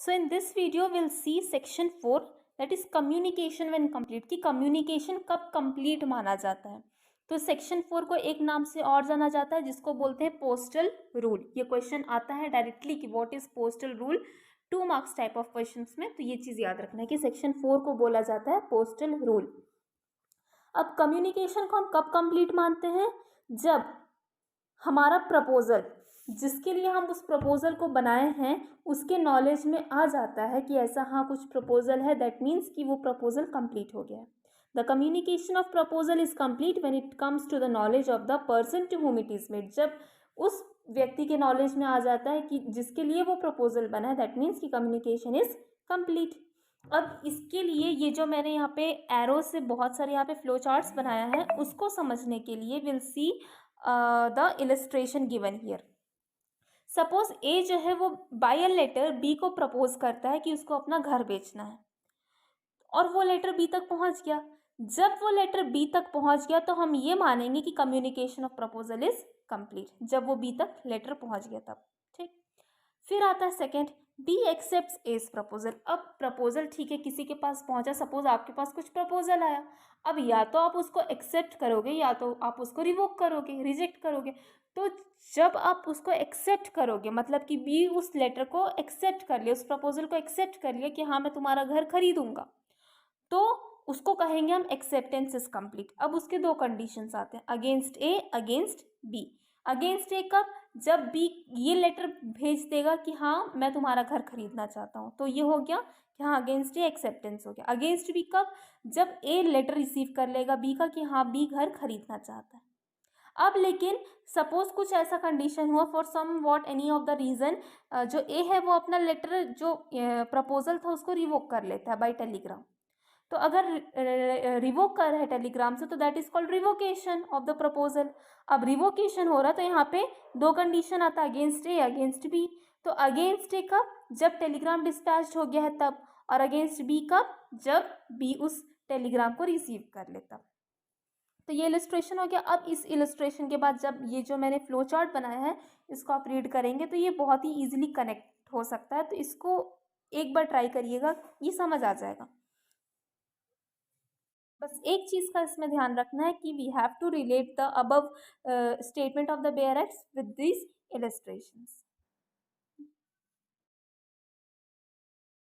So in this video we'll see section 4, that is communication when complete, कि communication कब complete माना जाता है। तो सेक्शन 4 को एक नाम से और जाना जाता है जिसको बोलते हैं पोस्टल रूल। ये क्वेश्चन आता है डायरेक्टली कि what is postal rule, 2 marks type of questions में, तो ये चीज़ याद रखना है कि सेक्शन 4 को बोला जाता है पोस्टल रूल। अब कम्युनिकेशन को हम कब कंप्लीट मानते हैं, जब हमारा प्रपोजल, जिसके लिए हम उस प्रपोजल को बनाए हैं, उसके नॉलेज में आ जाता है कि ऐसा हाँ कुछ प्रपोजल है, दैट मीन्स कि वो प्रपोजल कंप्लीट हो गया है। The communication of proposal is complete when it comes to the knowledge of the person to whom it is made. जब उस व्यक्ति के नॉलेज में आ जाता है कि जिसके लिए वो प्रपोजल बना है, दैट मीन्स कि कम्युनिकेशन इज कंप्लीट। अब इसके लिए ये जो मैंने यहाँ पे एरो से बहुत सारे यहाँ पे फ्लो चार्ट्स बनाया है, उसको समझने के लिए will see the illustration given here. Suppose A जो है वो बाय अ लेटर बी को प्रपोज करता है कि उसको अपना घर बेचना है, और वो लेटर बी तक पहुंच गया। जब वो लेटर बी तक पहुंच गया तो हम ये मानेंगे कि communication of proposal is complete, जब वो बी तक लेटर पहुंच गया तब। ठीक, फिर आता है second, B accepts as proposal. अब प्रपोजल ठीक है किसी के पास पहुंचा, सपोज आपके पास कुछ प्रपोजल आया, अब या तो आप उसको एक्सेप्ट करोगे या तो आप उसको रिवोक करोगे, रिजेक्ट करोगे। तो जब आप उसको एक्सेप्ट करोगे, मतलब कि बी उस लेटर को एक्सेप्ट कर लिया, उस प्रपोजल को एक्सेप्ट कर लिया कि हाँ मैं तुम्हारा घर खरीदूंगा, तो उसको कहेंगे हम एक्सेप्टेंस इज कंप्लीट। अब उसके दो कंडीशंस आते हैं, अगेंस्ट ए, अगेंस्ट बी। अगेंस्ट ए कब, जब बी ये लेटर भेज देगा कि हाँ मैं तुम्हारा घर खरीदना चाहता हूँ, तो ये हो गया कि हाँ अगेंस्ट ए एक्सेप्टेंस हो गया। अगेंस्ट बी कब, जब ए लेटर रिसीव कर लेगा बी का कि हाँ बी घर खरीदना चाहता है। अब लेकिन सपोज कुछ ऐसा कंडीशन हुआ, for some what any of the reason, जो ए है वो अपना लेटर जो प्रपोजल था उसको रिवोक कर लेता है बाय टेलीग्राम। तो अगर रिवोक कर रहा है टेलीग्राम से तो that is called revocation of the proposal. अब रिवोकेशन हो रहा है तो यहाँ पे दो कंडीशन आता है, अगेंस्ट ए, अगेंस्ट बी। तो अगेंस्ट ए कब, जब टेलीग्राम डिस्पैच हो गया है तब, और अगेंस्ट बी कब, जब बी उस टेलीग्राम को रिसीव कर लेता। तो ये इलस्ट्रेशन हो गया। अब इस इलस्ट्रेशन के बाद जब ये जो मैंने फ्लो चार्ट बनाया है इसको आप रीड करेंगे तो ये बहुत ही ईजिली कनेक्ट हो सकता है, तो इसको एक बार ट्राई करिएगा, ये समझ आ जाएगा। बस एक चीज़ का इसमें ध्यान रखना है कि we have to relate the above statement of the bare acts with this illustrations.